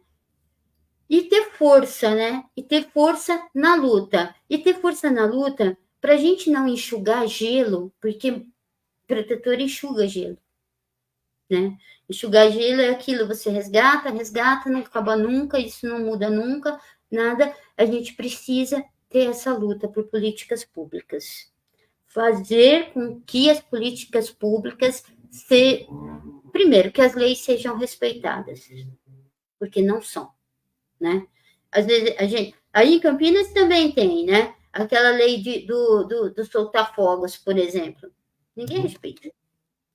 E ter força, né? E ter força na luta. E ter força na luta para a gente não enxugar gelo, porque protetor enxuga gelo. Né? Enxugar gelo é aquilo, você resgata, não acaba nunca, isso não muda nunca, nada. A gente precisa ter essa luta por políticas públicas. Fazer com que as políticas públicas primeiro, que as leis sejam respeitadas, porque não são, né? Às vezes aí em Campinas também tem, né? Aquela lei do soltar fogos, por exemplo. Ninguém respeita.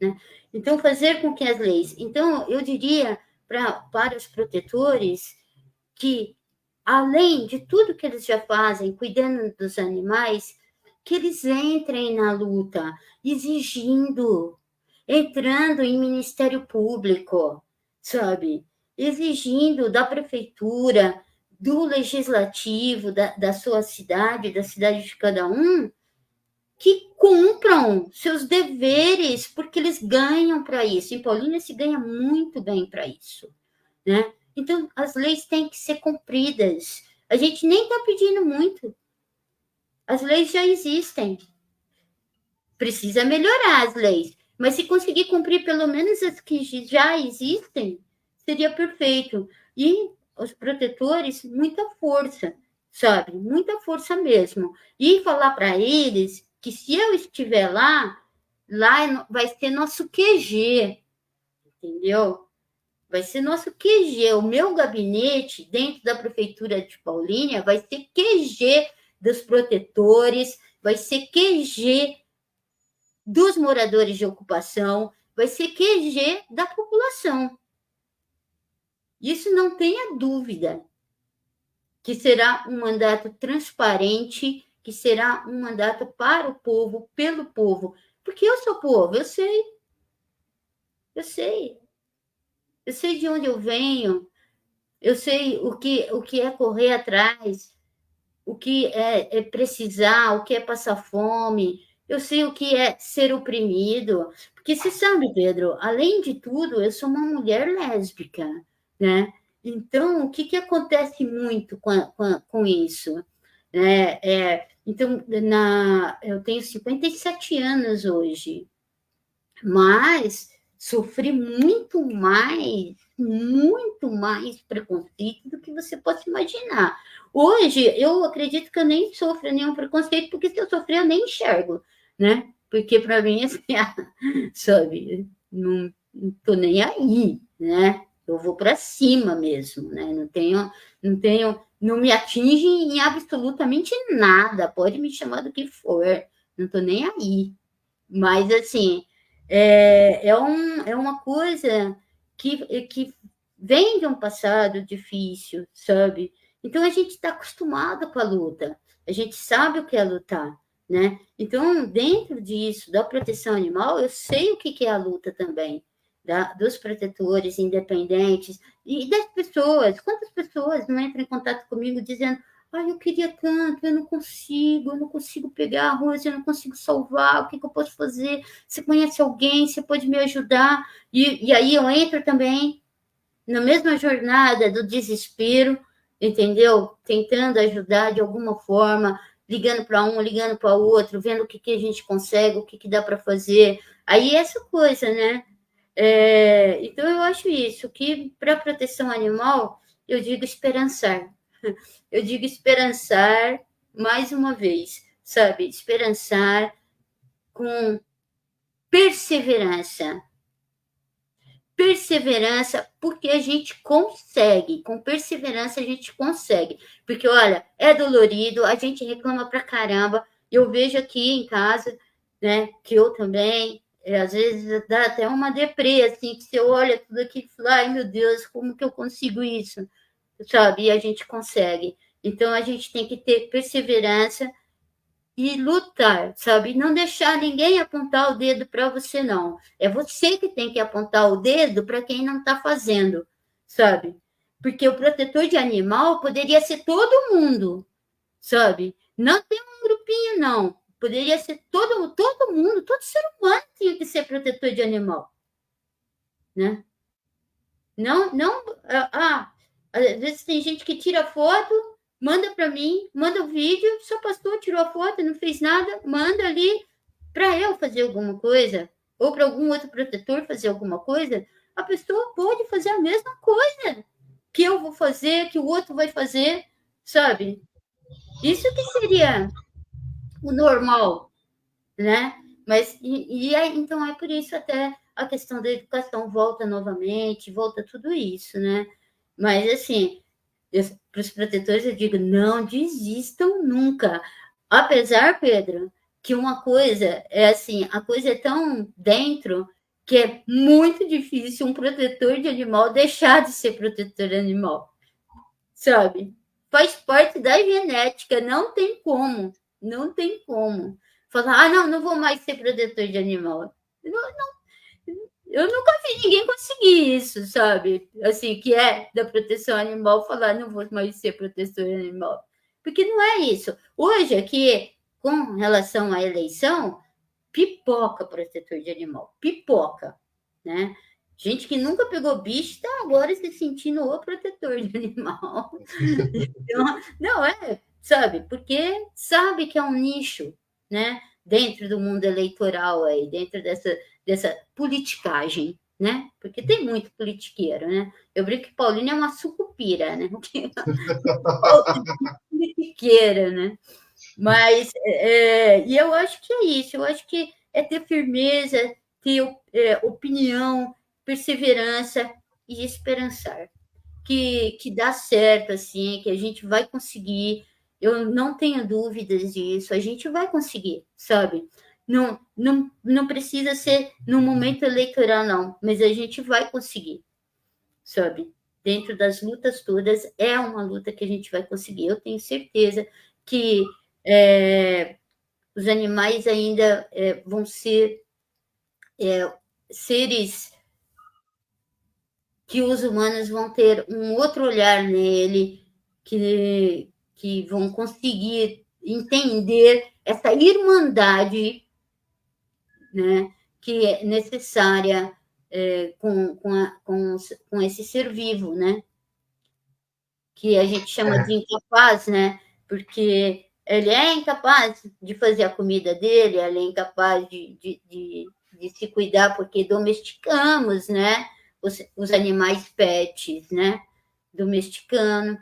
Né? Então, fazer com que as leis. Então, eu diria para os protetores que, além de tudo que eles já fazem, cuidando dos animais, que eles entrem na luta, exigindo, entrando em Ministério Público, sabe? Exigindo da prefeitura, do legislativo da sua cidade, da cidade de cada um, que cumpram seus deveres, porque eles ganham para isso. Em Paulínia se ganha muito bem para isso, né? Então, as leis têm que ser cumpridas. A gente nem está pedindo muito. As leis já existem. Precisa melhorar as leis. Mas se conseguir cumprir pelo menos as que já existem, seria perfeito. E os protetores, muita força, sabe? Muita força mesmo. E falar para eles que se eu estiver lá vai ser nosso QG, entendeu? Vai ser nosso QG. O meu gabinete, dentro da Prefeitura de Paulínia, vai ser QG dos protetores, vai ser QG dos moradores de ocupação, vai ser QG da população. Isso não tenha dúvida, que será um mandato transparente, que será um mandato para o povo, pelo povo. Porque eu sou povo, eu sei. Eu sei. Eu sei de onde eu venho, eu sei o que é correr atrás, o que é precisar, o que é passar fome, eu sei o que é ser oprimido. Porque você sabe, Pedro, além de tudo, eu sou uma mulher lésbica, né? Então, o que acontece muito com isso? Então, eu tenho 57 anos hoje, mas sofri muito mais preconceito do que você possa imaginar. Hoje, eu acredito que eu nem sofro nenhum preconceito, porque se eu sofrer, eu nem enxergo, né? Porque para mim, assim, sabe, não tô nem aí, né? Eu vou para cima mesmo, né? Não me atinge em absolutamente nada. Pode me chamar do que for, não tô nem aí. Mas, assim, é uma coisa que vem de um passado difícil, sabe? Então, a gente está acostumado com a luta, a gente sabe o que é lutar, né? Então, dentro disso, da proteção animal, eu sei o que é a luta também, dos protetores independentes e das pessoas. Quantas pessoas não entram em contato comigo dizendo: eu queria tanto, eu não consigo pegar a Rose, eu não consigo salvar, o que eu posso fazer? Você conhece alguém, você pode me ajudar? E aí eu entro também na mesma jornada do desespero, entendeu? Tentando ajudar de alguma forma, ligando para um, ligando para o outro, vendo o que a gente consegue, o que dá para fazer. Aí essa coisa, né? Então eu acho isso, que para a proteção animal, eu digo esperançar. Eu digo esperançar mais uma vez, sabe? Esperançar com perseverança. Perseverança, porque a gente consegue. Com perseverança a gente consegue. Porque, olha, é dolorido, a gente reclama pra caramba. Eu vejo aqui em casa, né, que eu também, às vezes dá até uma deprê, assim, que você olha tudo aqui e fala: ai, meu Deus, como que eu consigo isso? Sabe? E a gente consegue. Então, a gente tem que ter perseverança e lutar, sabe? Não deixar ninguém apontar o dedo para você, não. É você que tem que apontar o dedo para quem não está fazendo, sabe? Porque o protetor de animal poderia ser todo mundo, sabe? Não tem um grupinho, não. Poderia ser todo mundo, todo ser humano tinha que ser protetor de animal, né? Não, às vezes tem gente que tira foto, manda para mim, manda o vídeo, só postou, tirou a foto, não fez nada, manda ali para eu fazer alguma coisa, ou para algum outro protetor fazer alguma coisa. A pessoa pode fazer a mesma coisa que eu vou fazer, que o outro vai fazer, sabe? Isso que seria o normal, né? Mas então é por isso até a questão da educação volta novamente, volta tudo isso, né? Mas assim, para os protetores eu digo, não desistam nunca. Apesar, Pedro, que uma coisa é assim, a coisa é tão dentro que é muito difícil um protetor de animal deixar de ser protetor animal, sabe? Faz parte da genética, não tem como, não tem como. Falar, não vou mais ser protetor de animal. Não, Eu nunca vi ninguém conseguir isso, sabe? Assim, que é da proteção animal, falar não vou mais ser protetor animal. Porque não é isso. Hoje, aqui, com relação à eleição, pipoca protetor de animal, pipoca, né? Gente que nunca pegou bicho está agora se sentindo o protetor de animal. Então, não é, sabe? Porque sabe que é um nicho, né? Dentro do mundo eleitoral aí, dentro dessa politicagem, né? Porque tem muito politiqueiro, né? Eu brinco que Paulina é uma sucupira, né? Politiqueira, né? Mas e eu acho que é isso, eu acho que é ter firmeza, ter opinião, perseverança e esperançar. Que dá certo, assim, que a gente vai conseguir. Eu não tenho dúvidas disso, a gente vai conseguir, sabe? Não precisa ser no momento eleitoral, não, mas a gente vai conseguir, sabe? Dentro das lutas todas, é uma luta que a gente vai conseguir. Eu tenho certeza que os animais ainda vão ser seres que os humanos vão ter um outro olhar nele, que vão conseguir entender essa irmandade, né, que é necessária com esse ser vivo, né? Que a gente chama de incapaz, né? Porque ele é incapaz de fazer a comida dele, ele é incapaz de se cuidar, porque domesticamos, né? Os animais pets, né? Domesticando.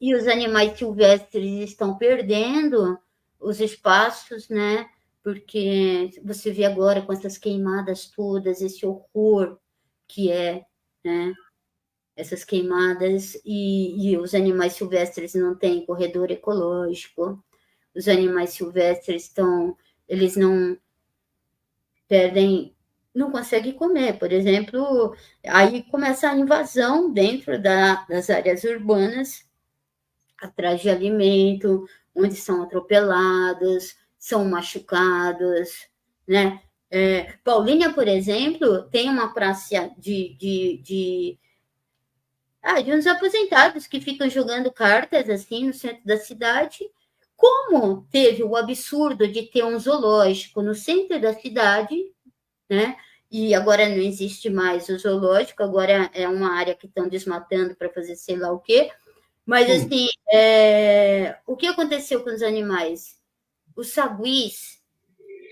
E os animais silvestres estão perdendo os espaços, né? Porque você vê agora com essas queimadas todas, esse horror que é, né? Essas queimadas, e os animais silvestres não têm corredor ecológico, os animais silvestres eles não perdem, não conseguem comer, por exemplo, aí começa a invasão dentro das áreas urbanas, atrás de alimento, onde são atropelados, são machucados, né? Paulínia, por exemplo, tem uma praça de uns aposentados que ficam jogando cartas assim no centro da cidade. Como teve o absurdo de ter um zoológico no centro da cidade, né? E agora não existe mais o zoológico, agora é uma área que estão desmatando para fazer sei lá o quê. Mas, assim, o que aconteceu com os animais? Os saguis,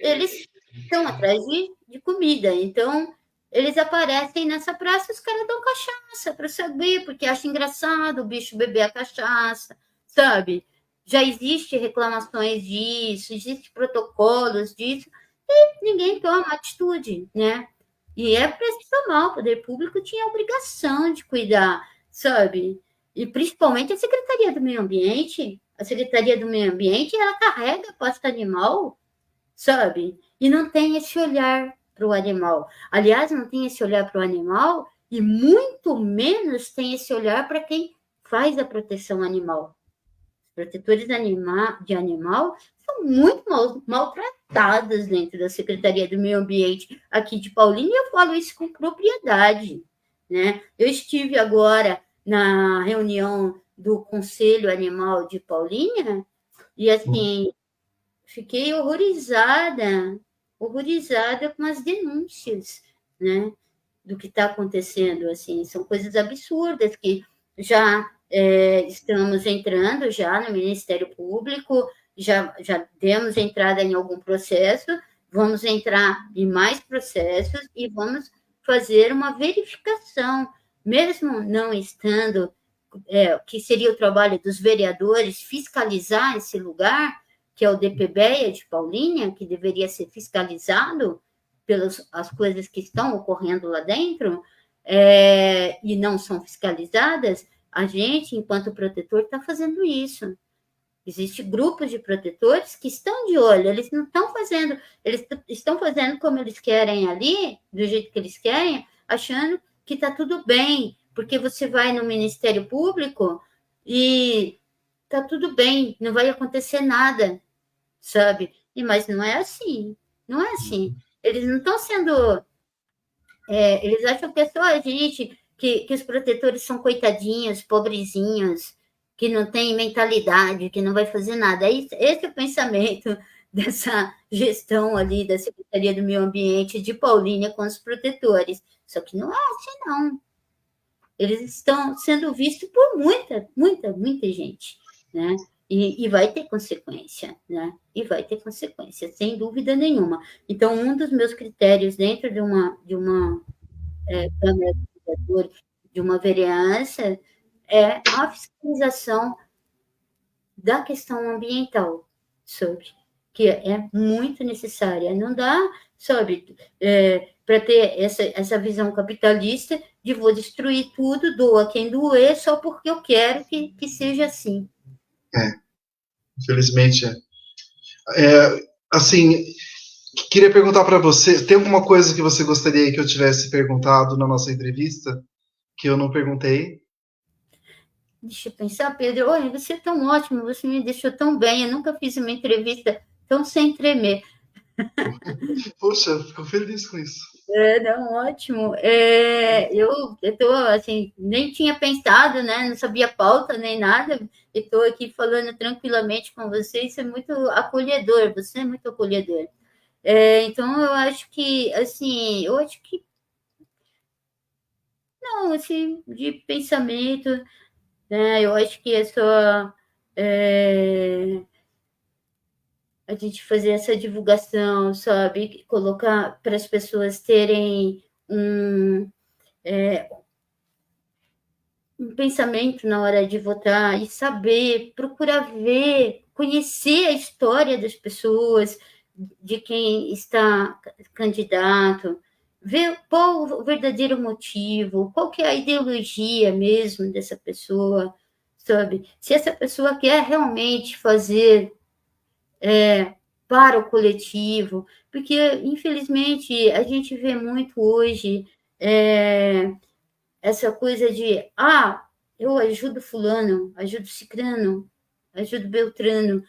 eles estão atrás de comida, então eles aparecem nessa praça, os caras dão cachaça para saber, porque acha engraçado o bicho beber a cachaça, sabe? Já existe reclamações disso, existe protocolos disso, e ninguém toma atitude, né? E é para se tomar, o poder público tinha a obrigação de cuidar, sabe? E principalmente a Secretaria do Meio Ambiente, ela carrega a pasta animal, sabe? E não tem esse olhar para o animal. Aliás, não tem esse olhar para o animal e muito menos tem esse olhar para quem faz a proteção animal. Os protetores de animal são muito maltratados dentro da Secretaria do Meio Ambiente aqui de Paulínia e eu falo isso com propriedade, né? Eu estive agora na reunião do Conselho Animal de Paulínia e, assim, fiquei horrorizada com as denúncias, né, do que está acontecendo, assim, são coisas absurdas que já estamos entrando já no Ministério Público, já demos entrada em algum processo, vamos entrar em mais processos e vamos fazer uma verificação, mesmo não estando, que seria o trabalho dos vereadores, fiscalizar esse lugar, que é o DPBEA de Paulínia, que deveria ser fiscalizado pelas as coisas que estão ocorrendo lá dentro, e não são fiscalizadas, a gente, enquanto protetor, está fazendo isso. Existem grupos de protetores que estão de olho, eles não estão fazendo, eles estão fazendo como eles querem ali, do jeito que eles querem, achando que está tudo bem, porque você vai no Ministério Público e está tudo bem, não vai acontecer nada, sabe? Mas não é assim, não é assim. Eles não estão sendo Eles acham que é só a gente, que os protetores são coitadinhos, pobrezinhos, que não tem mentalidade, que não vai fazer nada. Esse é o pensamento dessa gestão ali da Secretaria do Meio Ambiente de Paulínia com os protetores. Só que não é assim, não. Eles estão sendo vistos por muita gente, né? E vai ter consequência, né? E vai ter consequência, sem dúvida nenhuma. Então, um dos meus critérios dentro de uma Câmara de Vereadores, de uma vereança, é a fiscalização da questão ambiental, sabe? Que é muito necessária. Não dá, sabe, para ter essa visão capitalista de vou destruir tudo, doa quem doer, só porque eu quero que seja assim. Infelizmente. Assim, queria perguntar para você, tem alguma coisa que você gostaria que eu tivesse perguntado na nossa entrevista que eu não perguntei? Deixa eu pensar, Pedro. Olha, você é tão ótimo, você me deixou tão bem. Eu nunca fiz uma entrevista tão sem tremer. Poxa, fico feliz com isso. Não, ótimo. Eu estou assim, nem tinha pensado, né? Não sabia pauta nem nada. Estou aqui falando tranquilamente com você. Isso é muito acolhedor. Você é muito acolhedor. Então eu acho que, assim, não, assim, de pensamento, né? Eu acho que é só a gente fazer essa divulgação, sabe? Colocar para as pessoas terem um pensamento na hora de votar e saber, procurar ver, conhecer a história das pessoas, de quem está candidato, ver qual o verdadeiro motivo, qual que é a ideologia mesmo dessa pessoa, sabe? Se essa pessoa quer realmente fazer para o coletivo, porque, infelizmente, a gente vê muito hoje essa coisa de, eu ajudo fulano, ajudo cicrano, ajudo beltrano,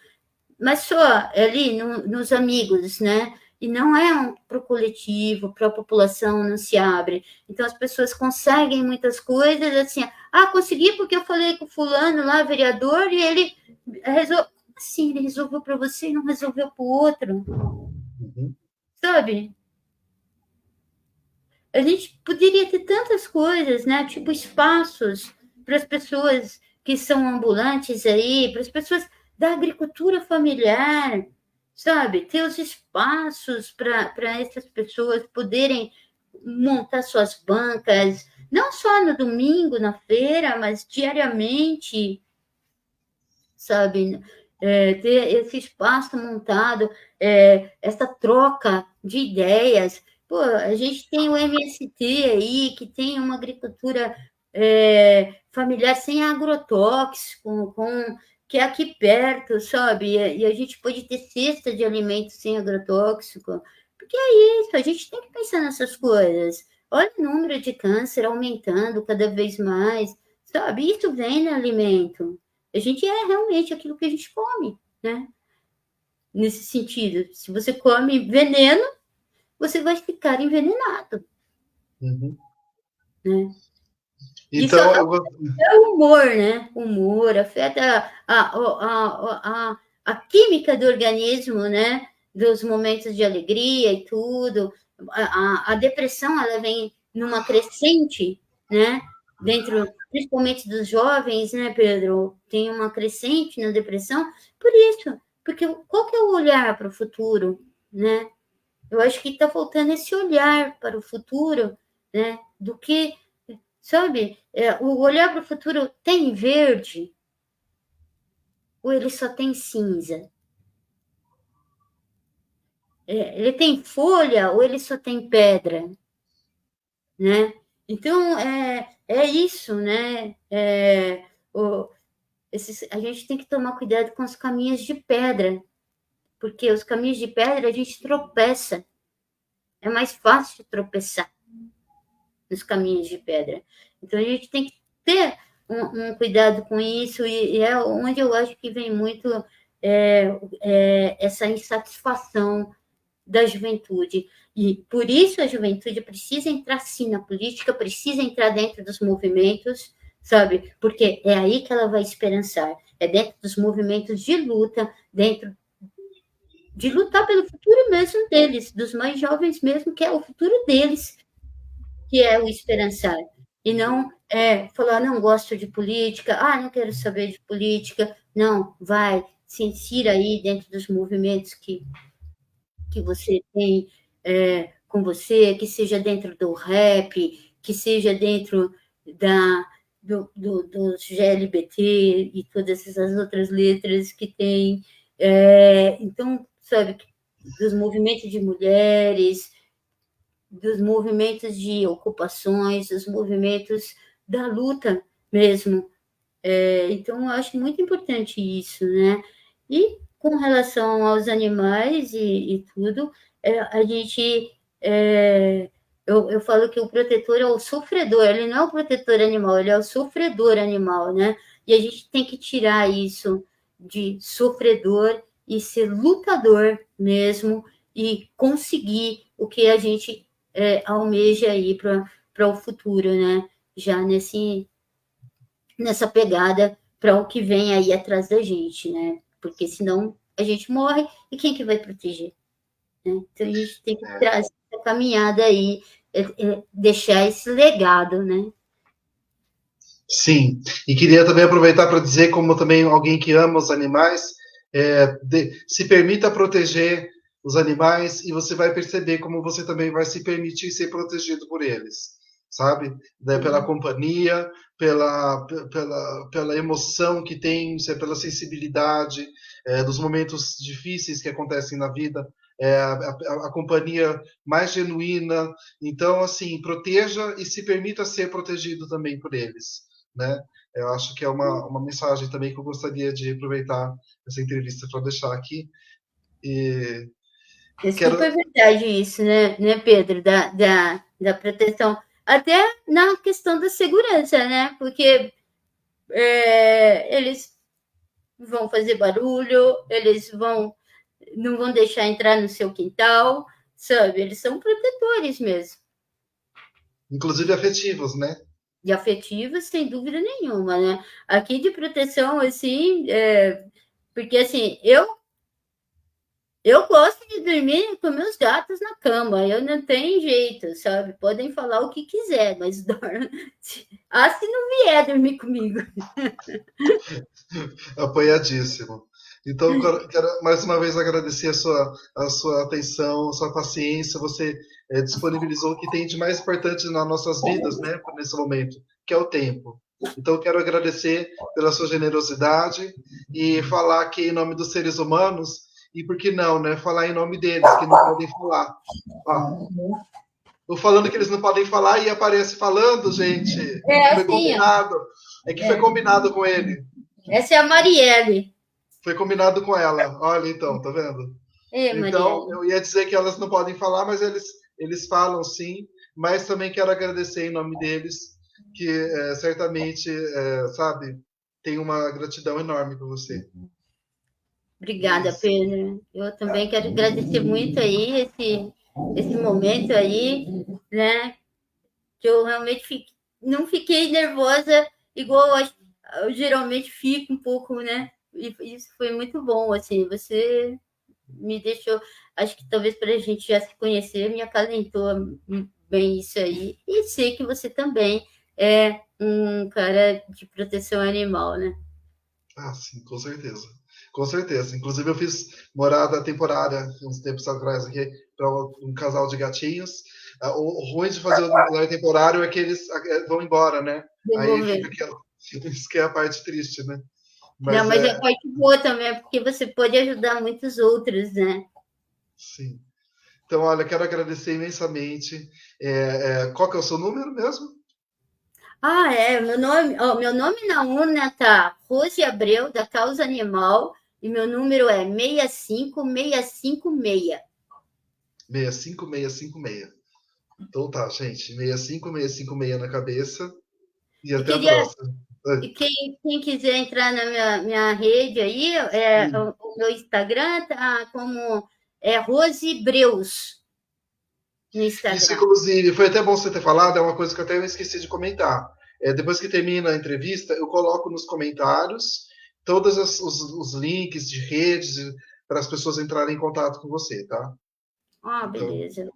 mas só ali nos amigos, né? E não é para o coletivo, para a população, não se abre. Então, as pessoas conseguem muitas coisas, assim, consegui porque eu falei com o fulano lá, vereador, e ele resolveu. Assim, ele resolveu para você e não resolveu para o outro, sabe? A gente poderia ter tantas coisas, né? Tipo espaços para as pessoas que são ambulantes aí, para as pessoas da agricultura familiar, sabe? Ter os espaços para essas pessoas poderem montar suas bancas, não só no domingo, na feira, mas diariamente, sabe? Ter esse espaço montado, essa troca de ideias. Pô, a gente tem o MST aí, que tem uma agricultura familiar sem agrotóxico, que é aqui perto, sabe? E a gente pode ter cesta de alimentos sem agrotóxico. Porque é isso, a gente tem que pensar nessas coisas. Olha o número de câncer aumentando cada vez mais, sabe? Isso vem no alimento. A gente é realmente aquilo que a gente come, né? Nesse sentido, se você come veneno, você vai ficar envenenado, né? Isso Então, eu vou... é o humor, né? O humor afeta a química do organismo, né? Dos momentos de alegria e tudo. A depressão, ela vem numa crescente, né? Dentro, principalmente dos jovens, né, Pedro? Tem uma crescente na depressão. Por isso, porque qual que é o olhar para o futuro, né? Eu acho que está faltando esse olhar para o futuro, né? Do que, sabe, o olhar para o futuro tem verde ou ele só tem cinza? Ele tem folha ou ele só tem pedra, né? Então, é isso, né? A gente tem que tomar cuidado com os caminhos de pedra, porque os caminhos de pedra a gente tropeça. É mais fácil tropeçar nos caminhos de pedra. Então, a gente tem que ter um cuidado com isso, e é onde eu acho que vem muito essa insatisfação da juventude. E por isso a juventude precisa entrar sim na política, precisa entrar dentro dos movimentos, sabe? Porque é aí que ela vai esperançar. É dentro dos movimentos de luta, dentro de lutar pelo futuro mesmo deles, dos mais jovens mesmo, que é o futuro deles, que é o esperançar. E não falar, não gosto de política, não quero saber de política. Não, vai, se insira aí dentro dos movimentos que você tem com você, que seja dentro do rap, que seja dentro dos GLBT e todas essas outras letras que tem. Então, sabe, dos movimentos de mulheres, dos movimentos de ocupações, dos movimentos da luta mesmo. Então, eu acho muito importante isso, né? E com relação aos animais e tudo, a gente. Eu falo que o protetor é o sofredor, ele não é o protetor animal, ele é o sofredor animal, né? E a gente tem que tirar isso de sofredor e ser lutador mesmo e conseguir o que a gente almeja aí para o futuro, né? Já nessa pegada para o que vem aí atrás da gente, né? Porque senão a gente morre e quem que vai proteger? Né? Então a gente tem que trazer essa caminhada aí, deixar esse legado, né? Sim, e queria também aproveitar para dizer, como também alguém que ama os animais, se permita proteger os animais e você vai perceber como você também vai se permitir ser protegido por eles, sabe? Pela companhia, pela emoção que tem, pela sensibilidade dos momentos difíceis que acontecem na vida, a companhia mais genuína. Então, assim, proteja e se permita ser protegido também por eles, né? Eu acho que é uma mensagem também que eu gostaria de aproveitar essa entrevista para deixar aqui. E É quero. super verdade isso, né, Pedro? Da proteção. Até na questão da segurança, né? Porque eles vão fazer barulho, eles não vão deixar entrar no seu quintal, sabe? Eles são protetores mesmo. Inclusive afetivos, né? De afetivos, sem dúvida nenhuma, né? Aqui de proteção, assim, porque assim, eu gosto de dormir com meus gatos na cama, eu não tenho jeito, sabe? Podem falar o que quiser, mas dorme. Se não vier dormir comigo. Apoiadíssimo. Então, quero mais uma vez agradecer a sua atenção, a sua paciência. Você disponibilizou o que tem de mais importante nas nossas vidas, né, nesse momento, que é o tempo. Então, quero agradecer pela sua generosidade e falar aqui em nome dos seres humanos, e por que não, né, falar em nome deles, que não podem falar. Ó, tô falando que eles não podem falar e aparece falando, gente. Foi Assim, ó. combinado. É que foi combinado com ele. Essa é a Marielle. Foi combinado com ela. Olha, então, tá vendo? Ei, Então, Marielle. eu ia dizer que elas não podem falar, mas eles falam sim. Mas também quero agradecer em nome deles, que certamente, sabe, tem uma gratidão enorme por você. É Obrigada, isso. Pedro. Eu também quero agradecer muito aí esse momento aí, né? Que eu realmente não fiquei nervosa igual eu geralmente fico um pouco, né? E isso foi muito bom, assim, você me deixou, acho que talvez para a gente já se conhecer, me acalentou bem isso aí. E sei que você também é um cara de proteção animal, né? Ah, sim, com certeza. Com certeza. Inclusive, eu fiz morada temporária uns tempos atrás aqui para um casal de gatinhos. O ruim de fazer o lar temporário é que eles vão embora, né? Aí Devolver. fica aquela. Isso que é a parte triste, né? Não, Mas mas é a parte boa também, porque você pode ajudar muitos outros, né? sim. Então, olha, quero agradecer imensamente. Qual que é o seu número mesmo? Meu nome na urna tá Rose Abreu, da Causa Animal, e meu número é 65656. 65656. Então tá, gente. 65656 na cabeça. E E até a queria, próxima. Oi. e quem quiser entrar na minha rede aí, Sim. o meu Instagram tá como Rose Breus. no Instagram. Isso, inclusive, foi até bom você ter falado, é uma coisa que eu até esqueci de comentar. Depois que termina a entrevista, eu coloco nos comentários todos os links de redes para as pessoas entrarem em contato com você, tá? Ah, Então, beleza.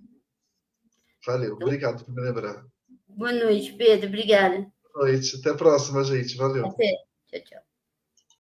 valeu. Então, Obrigado por me lembrar. boa noite, Pedro. Obrigada. Boa noite. Até a próxima, gente. Valeu. Até. Tchau, tchau.